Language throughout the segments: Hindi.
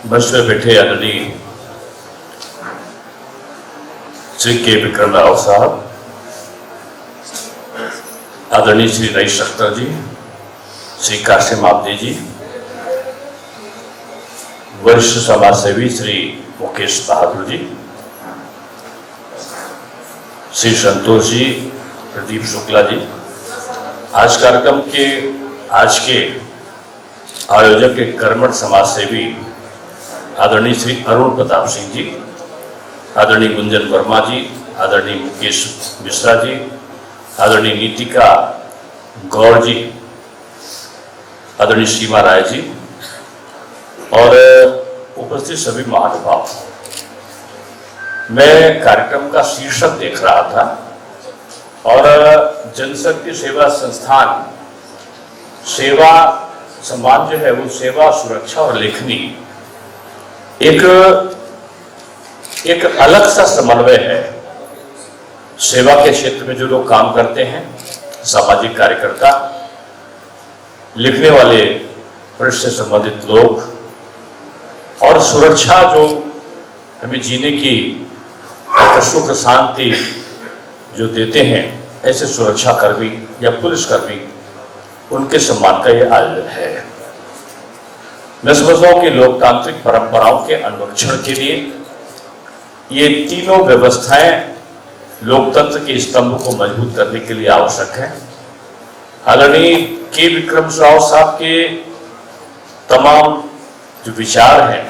बस में बैठे आदरणीय श्री के विक्रम राव साहब, आदरणीय श्री रईस अख्तर जी, श्री कासिम आबदी जी, वरिष्ठ समाज सेवी श्री मुकेश बहादुर जी, श्री संतोष जी, प्रदीप शुक्ला जी, आज कार्यक्रम के आज के आयोजक के कर्मठ समाज सेवी आदरणीय श्री अरुण प्रताप सिंह जी, आदरणीय गुंजन वर्मा जी, आदरणीय मुकेश मिश्रा जी, आदरणीय नीतिका गौर जी, आदरणीय सीमा राय जी और उपस्थित सभी महानुभाव। मैं कार्यक्रम का शीर्षक देख रहा था और जनशक्ति सेवा संस्थान सेवा सम्मान जो है वो सेवा, सुरक्षा और लेखनी एक अलग सा समन्वय है। सेवा के क्षेत्र में जो लोग काम करते हैं, सामाजिक कार्यकर्ता, लिखने वाले, वरिष्ठ से संबंधित लोग और सुरक्षा जो हमें जीने की सुख शांति जो देते हैं, ऐसे सुरक्षा कर्मी या पुलिसकर्मी, उनके सम्मान का यह आयोजन है। मैं समझता हूं कि लोकतांत्रिक परंपराओं के अनुरक्षण के लिए ये तीनों व्यवस्थाएं लोकतंत्र के स्तंभ को मजबूत करने के लिए आवश्यक है। आदरणीय के विक्रम राव साहब के तमाम जो विचार हैं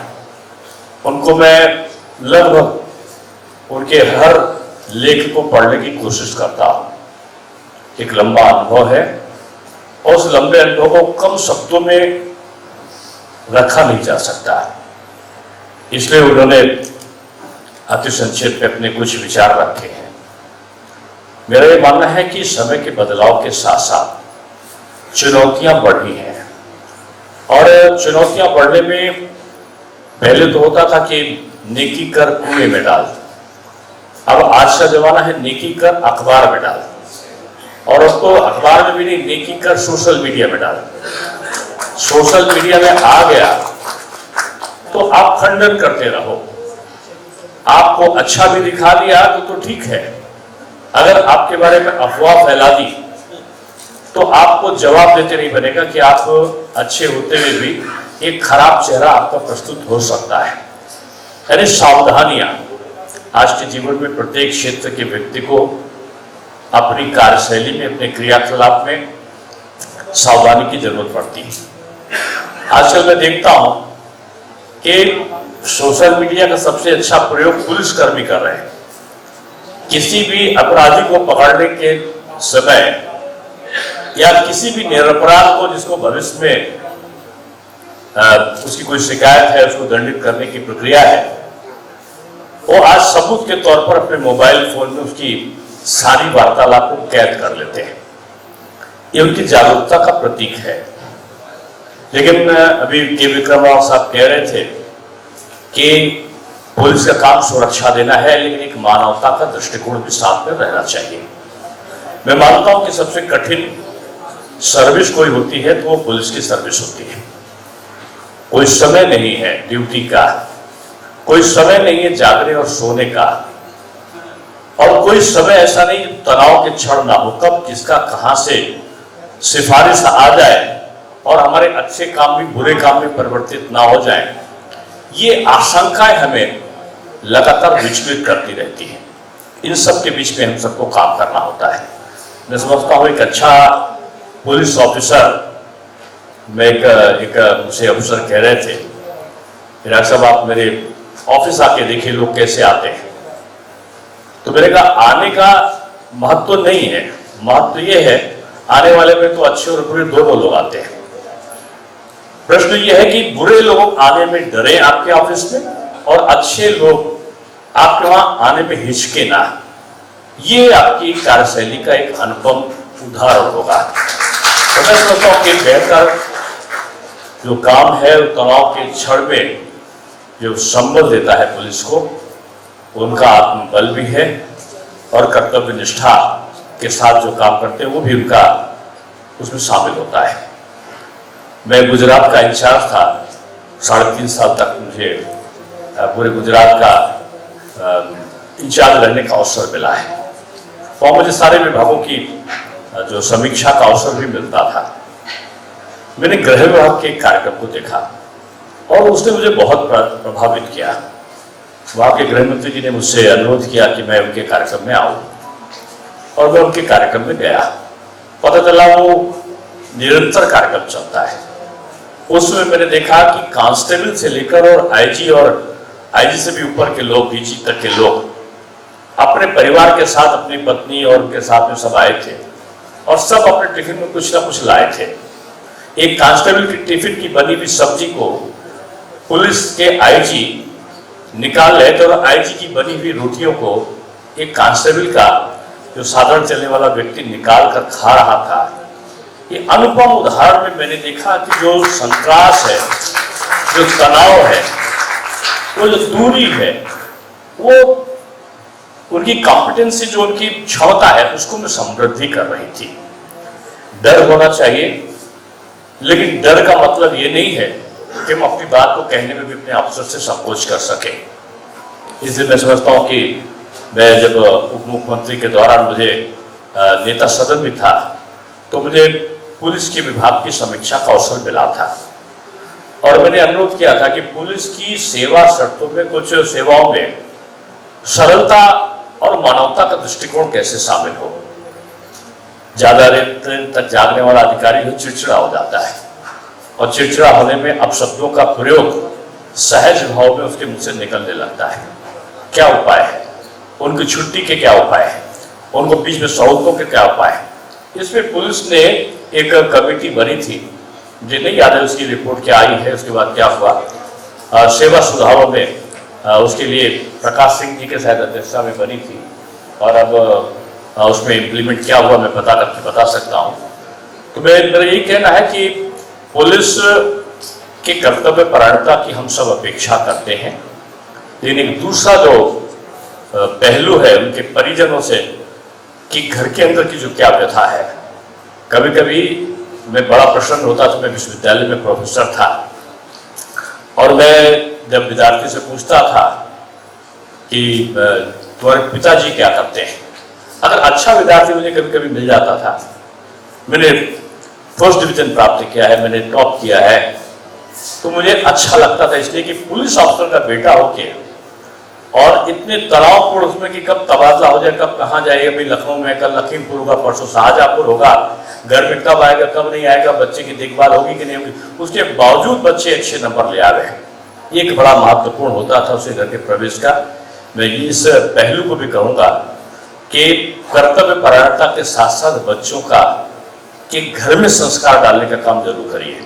उनको मैं लगभग उनके हर लेख को पढ़ने की कोशिश करता हूं। एक लंबा अनुभव है और उस लंबे अनुभव को कम शब्दों में रखा नहीं जा सकता, इसलिए उन्होंने अति संक्षेप में अपने कुछ विचार रखे हैं। मेरा ये मानना है कि समय के बदलाव के साथ साथ चुनौतियां बढ़ी हैं और चुनौतियां बढ़ने में पहले तो होता था कि नेकी कर कुएं में डाल, अब आज का जमाना है नेकी कर अखबार में डाल, और उसको अखबार में भी नहीं, नेकी कर सोशल मीडिया में डाल। सोशल मीडिया में आ गया तो आप खंडन करते रहो, आपको अच्छा भी दिखा दिया तो ठीक है, अगर आपके बारे में अफवाह फैला दी तो आपको जवाब देते नहीं बनेगा कि आप अच्छे होते हुए भी एक खराब चेहरा आपका प्रस्तुत हो सकता है। यानी सावधानियां आज के जीवन में प्रत्येक क्षेत्र के व्यक्ति को अपनी कार्यशैली में, अपने क्रियाकलाप में सावधानी की जरूरत पड़ती है। आजकल मैं देखता हूं कि सोशल मीडिया का सबसे अच्छा प्रयोग पुलिसकर्मी कर रहे हैं। किसी भी अपराधी को पकड़ने के समय या किसी भी निरपराध को जिसको भविष्य में उसकी कोई शिकायत है, उसको दंडित करने की प्रक्रिया है, वो आज सबूत के तौर पर अपने मोबाइल फोन में उसकी सारी वार्तालाप को कैद कर लेते हैं। ये उनकी जागरूकता का प्रतीक है। लेकिन अभी के विक्रम राव साहब कह रहे थे कि पुलिस का काम सुरक्षा देना है, लेकिन एक मानवता का दृष्टिकोण भी साथ में रहना चाहिए। मैं मानता हूं कि सबसे कठिन सर्विस कोई होती है तो वो पुलिस की सर्विस होती है। कोई समय नहीं है ड्यूटी का, कोई समय नहीं है जागने और सोने का, और कोई समय ऐसा नहीं तनाव के क्षण ना हो, कब किसका कहां से सिफारिश आ जाए और हमारे अच्छे काम भी बुरे काम में परिवर्तित ना हो जाए, ये आशंकाएं हमें लगातार विचलित करती रहती है। इन सब के बीच में हम सबको काम करना होता है। मैं समझता हूँ एक अच्छा पुलिस ऑफिसर, मैं एक मुझसे अफसर कह रहे थे, डॉक्टर साहब आप मेरे ऑफिस आके देखिए लोग कैसे आते हैं, तो मेरे कहा आने का महत्व तो नहीं है, महत्व ये है आने वाले में तो अच्छे और बुरे दोनों लोग आते हैं। प्रश्न ये है कि बुरे लोग आने में डरे आपके ऑफिस में और अच्छे लोग आपके वहां आने में हिचके ना। ये आपकी कार्यशैली का एक अनुपम उदाहरण होगा। तो मैं समझता हूं कि बेहतर जो काम है तनाव के क्षण में जो संबल देता है पुलिस को, उनका आत्मबल भी है और कर्तव्य निष्ठा के साथ जो काम करते हैं वो भी उनका उसमें शामिल होता है। मैं गुजरात का इंचार्ज था 3.5 साल तक मुझे पूरे गुजरात का इंचार्ज रहने का अवसर मिला है और मुझे सारे विभागों की जो समीक्षा का अवसर भी मिलता था। मैंने गृह विभाग के कार्यक्रम को देखा और उसने मुझे बहुत प्रभावित किया। वहाँ के गृह मंत्री जी ने मुझसे अनुरोध किया कि मैं उनके कार्यक्रम में आऊँ और मैं उनके कार्यक्रम में गया। पता चला वो निरंतर कार्यक्रम चलता है। उसमें मैंने देखा कि कांस्टेबल से लेकर और आईजी से भी ऊपर के लोग, डीजी तक के लोग अपने परिवार के साथ, अपनी पत्नी और उनके साथ में सब आए थे और सब अपने टिफिन में कुछ ना कुछ लाए थे। एक कांस्टेबल की टिफिन की बनी हुई सब्जी को पुलिस के आईजी निकाल रहे थे और आईजी की बनी हुई रोटियों को एक कांस्टेबल का जो साधारण चलने वाला व्यक्ति निकाल कर खा रहा था। ये अनुपम उदाहरण में मैंने देखा कि जो संत्रास है, जो तनाव है, वो जो दूरी है, वो उनकी कॉम्पिटेंसी, जो उनकी क्षमता है, उसको मैं समृद्धि कर रही थी। डर होना चाहिए, लेकिन डर का मतलब ये नहीं है कि हम अपनी बात को कहने में भी अपने अफसर से संकोच कर सके। इसलिए मैं समझता हूँ कि मैं जब उप मुख्यमंत्री के दौरान मुझे नेता सदन भी था तो मुझे पुलिस के विभाग की समीक्षा का अवसर मिला था और मैंने अनुरोध किया था कि पुलिस की सेवा शर्तों में, कुछ सेवाओं में सरलता और मानवता का दृष्टिकोण कैसे शामिल हो। ज्यादा देर तक जागने वाला अधिकारी तो चिड़चिड़ा हो जाता है और चिड़चिड़ा होने में अपशब्दों का प्रयोग सहज भाव में उसके मुंह से निकलने लगता है। क्या उपाय है? उनकी छुट्टी के क्या उपाय है? उनको बीच में सहूलतों के क्या उपाय है? इसमें पुलिस ने एक कमेटी बनी थी, मुझे नहीं याद है उसकी रिपोर्ट क्या आई है, उसके बाद क्या हुआ। सेवा सुधारों में उसके लिए प्रकाश सिंह जी के शायद अध्यक्षता में बनी थी और अब उसमें इम्प्लीमेंट क्या हुआ मैं बता सकता हूँ। तो मेरा यही कहना है कि पुलिस के कर्तव्य परायणता की हम सब अपेक्षा करते हैं, लेकिन एक दूसरा जो पहलू है उनके परिजनों से कि घर के अंदर की जो क्या व्यथा है। कभी कभी मैं बड़ा प्रसन्न होता था, मैं विश्वविद्यालय में प्रोफेसर था और मैं जब विद्यार्थी से पूछता था कि तुम्हारे पिताजी क्या करते हैं, अगर अच्छा विद्यार्थी मुझे कभी कभी मिल जाता था, मैंने फर्स्ट डिवीजन प्राप्त किया है, मैंने टॉप किया है, तो मुझे अच्छा लगता था, इसलिए कि पुलिस अफसर का बेटा होके और इतने तनावपूर्ण उसमें कि कब तबादला हो जाए, कब कहाँ जाएगा, भाई लखनऊ में, कल लखीमपुर होगा, परसों शाहजहाँपुर होगा, घर में कब आएगा कब नहीं आएगा, बच्चे की देखभाल होगी कि नहीं होगी, उसके बावजूद बच्चे अच्छे नंबर ले आ रहे हैं। एक बड़ा महत्वपूर्ण होता था उसके घर के प्रवेश का। मैं इस पहलू को भी कहूँगा कि कर्तव्य परायणता के साथ साथ बच्चों का कि घर में संस्कार डालने का काम जरूर करिए।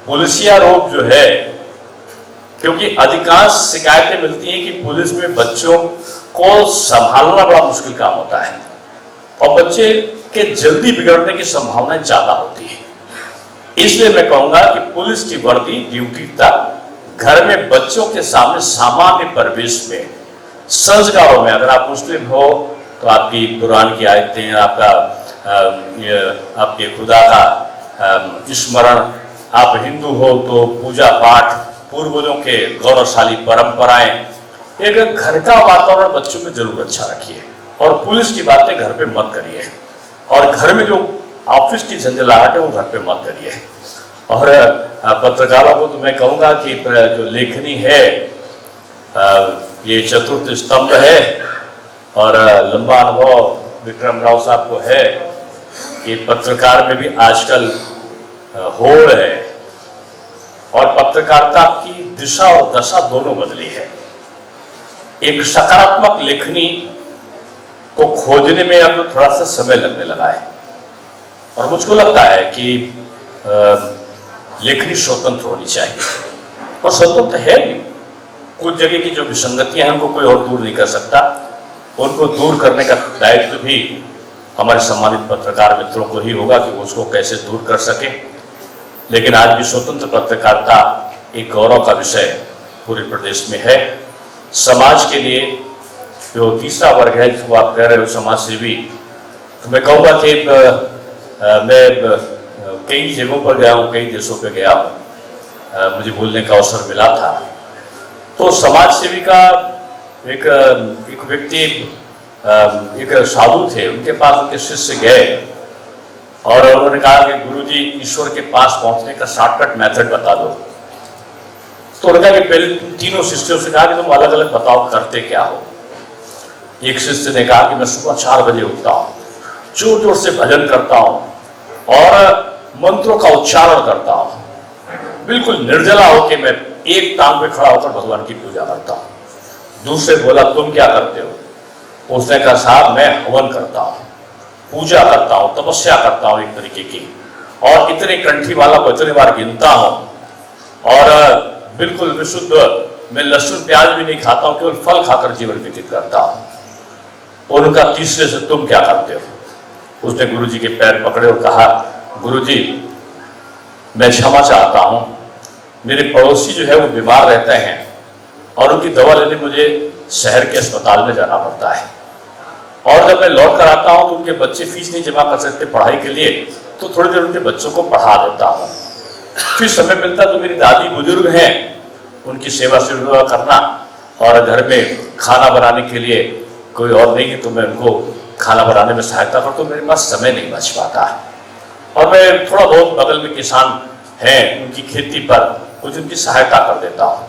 पुलिसिया रोग जो है, क्योंकि अधिकांश शिकायतें मिलती हैं कि पुलिस में बच्चों को संभालना बड़ा मुश्किल काम होता है और बच्चे के जल्दी बिगड़ने की संभावनाएं ज्यादा होती है। इसलिए मैं कहूंगा कि पुलिस की वर्दी, ड्यूटी तक घर में बच्चों के सामने सामान्य परिवेश में, संस्कारों में, अगर आप मुस्लिम हो तो आपकी कुरान की आयतें, आपके खुदा का स्मरण, आप हिंदू हो तो पूजा पाठ, पूर्वजों के गौरवशाली परंपराएं, एक घर का वातावरण बच्चों में जरूर अच्छा रखिए और पुलिस की बातें घर पे मत करिए और घर में जो ऑफिस की झंझलाहट है वो घर पे मत करिए। और पत्रकारों को तो मैं कहूँगा कि जो लेखनी है ये चतुर्थ स्तंभ है और लंबा अनुभव विक्रम राव साहब को है कि पत्रकार में भी आजकल होड़ है और पत्रकारिता की दिशा और दशा दोनों बदली है। एक सकारात्मक लेखनी को खोजने में अब थोड़ा सा समय लगने लगा है और मुझको लगता है कि लेखनी स्वतंत्र होनी चाहिए और स्वतंत्र है भी। कुछ जगह की जो विसंगतियां हैं उनको कोई और दूर नहीं कर सकता, उनको दूर करने का दायित्व भी हमारे सम्मानित पत्रकार मित्रों को ही होगा कि वो उसको कैसे दूर कर सके। लेकिन आज भी स्वतंत्र पत्रकारिता एक गौरव का विषय पूरे प्रदेश में है। समाज के लिए जो तीसरा वर्ग है जिसको आप कह रहे हो समाज सेवी, तो मैं कहूँगा कि मैं कई जगहों पर गया हूँ, कई देशों पर गया हूँ मुझे बोलने का अवसर मिला था। तो समाज सेवी का एक व्यक्ति, एक साधु थे, उनके पास उनके शिष्य गए और उन्होंने कहा कि गुरुजी ईश्वर के पास पहुंचने का शॉर्टकट मेथड बता दो। तो उन्होंने कहा कि पहले तीनों शिष्यों से कहा कि तुम अलग अलग बताओ करते क्या हो। एक शिष्य ने कहा कि मैं सुबह 4 बजे उठता हूँ, जोर जोर से भजन करता हूँ और मंत्रों का उच्चारण करता हूँ, बिल्कुल निर्जला होकर मैं एक टांग पे खड़ा होकर भगवान की पूजा करता हूँ। दूसरे बोला तुम क्या करते हो? उसने कहा साहब मैं हवन करता हूँ, पूजा करता हूँ, तपस्या करता हूँ एक तरीके की, और इतने कंठी माला को इतने बार गिनता हूँ और बिल्कुल विशुद्ध, मैं लहसुन प्याज भी नहीं खाता हूँ, केवल फल खाकर जीवन व्यतीत करता हूँ। और उनका तीसरे से तुम क्या करते हो? उसने गुरुजी के पैर पकड़े और कहा गुरुजी मैं क्षमा चाहता हूँ, मेरे पड़ोसी जो है वो बीमार रहते हैं और उनकी दवा लेने मुझे शहर के अस्पताल में जाना पड़ता है, और जब मैं लौट कर आता हूँ तो उनके बच्चे फीस नहीं जमा कर सकते पढ़ाई के लिए, तो थोड़ी देर उनके बच्चों को पढ़ा देता हूँ। फिर समय मिलता तो मेरी दादी बुजुर्ग हैं, उनकी सेवा करना, और घर में खाना बनाने के लिए कोई और नहीं है तो मैं उनको खाना बनाने में सहायता करता हूँ। मेरे पास समय नहीं बच पाता और मैं थोड़ा बहुत बगल में किसान हैं, उनकी खेती पर कुछ उनकी सहायता कर देता हूँ।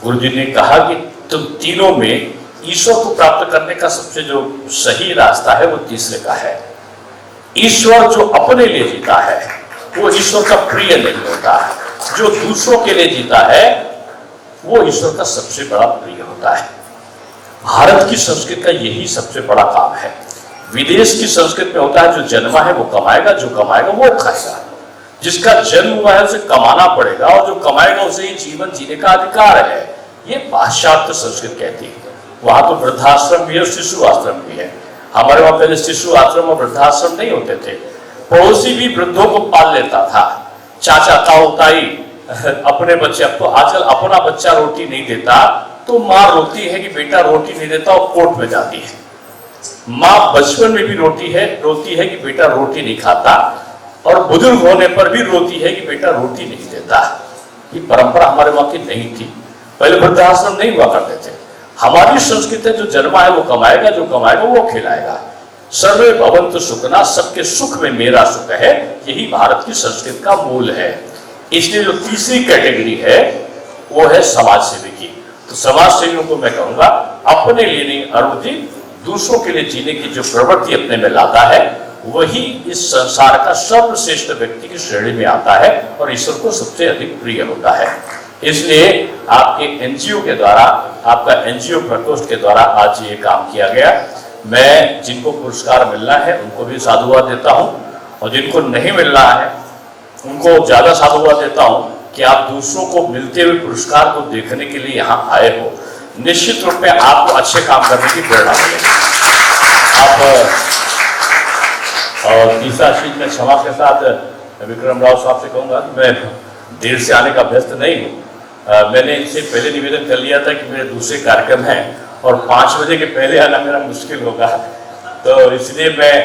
गुरुजी ने कहा कि तुम तीनों में ईश्वर को प्राप्त करने का सबसे जो सही रास्ता है वो तीसरे का है। ईश्वर जो अपने लिए जीता है वो ईश्वर का प्रिय नहीं होता है, जो दूसरों के लिए जीता है वो ईश्वर का सबसे बड़ा प्रिय होता है। भारत की संस्कृति का यही सबसे बड़ा काम है। विदेश की संस्कृति में होता है जो जन्मा है वो कमाएगा, जो कमाएगा वो खाएगा, जिसका जन्म हुआ है उसे कमाना पड़ेगा और जो कमाएगा उसे ही जीवन जीने का अधिकार है। ये पाश्चात्य संस्कृति कहती है। वहां तो वृद्धाश्रम भी है, शिशु आश्रम भी है। हमारे वहां पहले शिशु आश्रम और वृद्धाश्रम नहीं होते थे। पड़ोसी भी वृद्धों को पाल लेता था, चाचा ताऊ ताई अपने बच्चे। अब तो आजकल अपना बच्चा रोटी नहीं देता तो माँ रोती है कि बेटा रोटी नहीं देता और कोर्ट में जाती है। माँ बचपन में भी रोती है कि बेटा रोटी नहीं खाता, और बुजुर्ग होने पर भी रोती है कि बेटा रोटी नहीं देता। ये परंपरा हमारे वहां की नहीं थी। पहले वृद्धाश्रम नहीं हुआ करते थे। हमारी संस्कृति जो जन्मा है वो कमाएगा, जो कमाएगा वो खिलाएगा। सर्वे भवन्तु सुखिनः, सबके सुख में मेरा सुख है, यही भारत की संस्कृति का मूल है। इसलिए जो तीसरी कैटेगरी है वो है समाज सेवी की। तो समाज सेवियों को मैं कहूंगा अपने लिए नहीं, अरुण जी, दूसरों के लिए जीने की जो प्रवृत्ति अपने में लाता है वही इस संसार का सर्वश्रेष्ठ व्यक्ति की श्रेणी में आता है और ईश्वर को सबसे अधिक प्रिय होता है। इसलिए आपके एनजीओ के द्वारा, आपका एनजीओ प्रकोष्ठ के द्वारा आज ये काम किया गया। मैं जिनको पुरस्कार मिलना है उनको भी साधुवाद देता हूँ, और जिनको नहीं मिलना है उनको ज्यादा साधुवाद देता हूँ कि आप दूसरों को मिलते हुए पुरस्कार को देखने के लिए यहाँ आए हो। निश्चित रूप में आपको अच्छे काम करने की प्रेरणा मिलेगी। आप और तीसरा चीज मैं क्षमा के साथ विक्रम राव साहब से कहूँगा कि मैं देर से आने का व्यस्त नहीं हूँ। मैंने इनसे पहले निवेदन कर लिया था कि मेरे दूसरे कार्यक्रम हैं और 5 बजे के पहले आना मेरा मुश्किल होगा, तो इसलिए मैं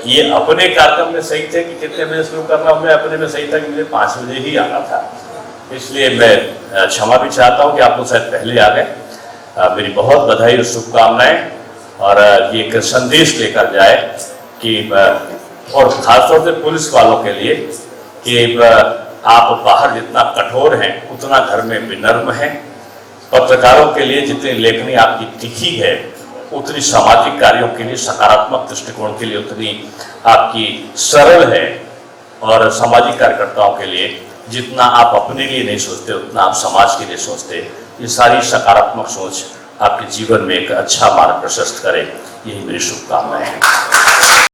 ये अपने कार्यक्रम में सही थे कि कितने बजे शुरू करना, मैं अपने में सही था कि मुझे 5 बजे ही आना था। इसलिए मैं क्षमा भी चाहता हूँ कि आप लोग शायद पहले आ गए। मेरी बहुत बधाई और शुभकामनाएं, और ये एक संदेश लेकर जाए कि, और खासतौर से पुलिस वालों के लिए कि आप बाहर जितना कठोर हैं उतना घर में विनम्र हैं। पत्रकारों के लिए जितनी लेखनी आपकी तीखी है उतनी सामाजिक कार्यों के लिए, सकारात्मक दृष्टिकोण के लिए उतनी आपकी सरल है, और सामाजिक कार्यकर्ताओं के लिए जितना आप अपने लिए नहीं सोचते उतना आप समाज के लिए सोचते। ये सारी सकारात्मक सोच आपके जीवन में एक अच्छा मार्ग प्रशस्त करे, यही मेरी शुभकामनाएं हैं।